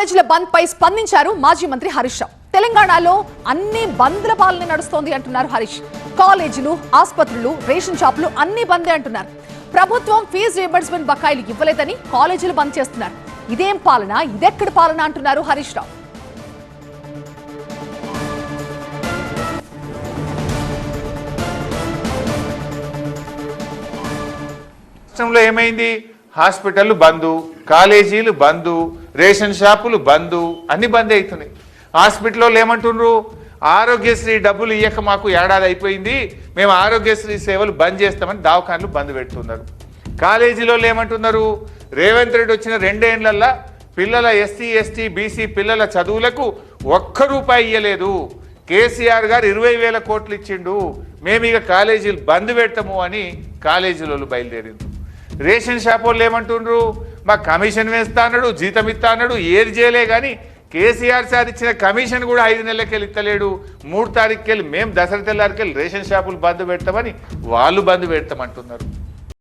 కాలేజీల బంద్ పై స్పందించారు మాజీ మంత్రి హరీష్ రావు. తెలంగాణలో అన్ని బంద్ల పాలన నడుస్తోంది అంటున్నారు హరీష్. కాలేజీలు, ఆసుపత్రులు, రేషన్ షాపులు అన్ని బందే అంటున్నారు. ప్రభుత్వం ఫీజు రీయింబర్స్మెంట్ బకాయిలు ఇవ్వలేదని కాలేజీలు బంద్ చేస్తున్నారు. ఇదేం పాలన, ఇదెక్కడి పాలన అంటున్నారు హరీష్ రావు. రాష్ట్రంలో ఏమైంది? హాస్పిటల్ బంద్, కాలేజీలు బంద్, రేషన్ షాపులు బంద్, అన్ని బంద్ అవుతున్నాయి. హాస్పిటల్లో ఏమంటున్నారు? ఆరోగ్యశ్రీ డబ్బులు ఇయ్యక మాకు ఏడాది అయిపోయింది, మేము ఆరోగ్యశ్రీ సేవలు బంద్ చేస్తామని దవాఖాన్లు బంద్ పెడుతున్నారు. కాలేజీలో ఏమంటున్నారు? రేవంత్ రెడ్డి వచ్చిన 2 ఏళ్లల్లో పిల్లల ఎస్సీ, ఎస్టీ, బీసీ పిల్లల చదువులకు ₹1 ఇయ్యలేదు. కేసీఆర్ గారు 20,000 కోట్లు ఇచ్చిండు, మేము ఇక కాలేజీలు బంద్ పెడతాము అని కాలేజీలో బయలుదేరింది. రేషన్ షాప్ వాళ్ళు ఏమంటుండ్రు? మా కమిషన్ వేస్తా అన్నాడు, జీతం ఇస్తా అన్నాడు, ఏది చేయలే. కానీ కేసీఆర్ సార్ ఇచ్చిన కమిషన్ కూడా 5 నెలలకెళ్ళి ఇస్తలేడు. 3 తారీఖుకెళ్ళి మేము దసరా తెల్లారికెళ్ళి రేషన్ షాపులు బంద్ పెడతామని వాళ్ళు బంద్ పెడతామంటున్నారు.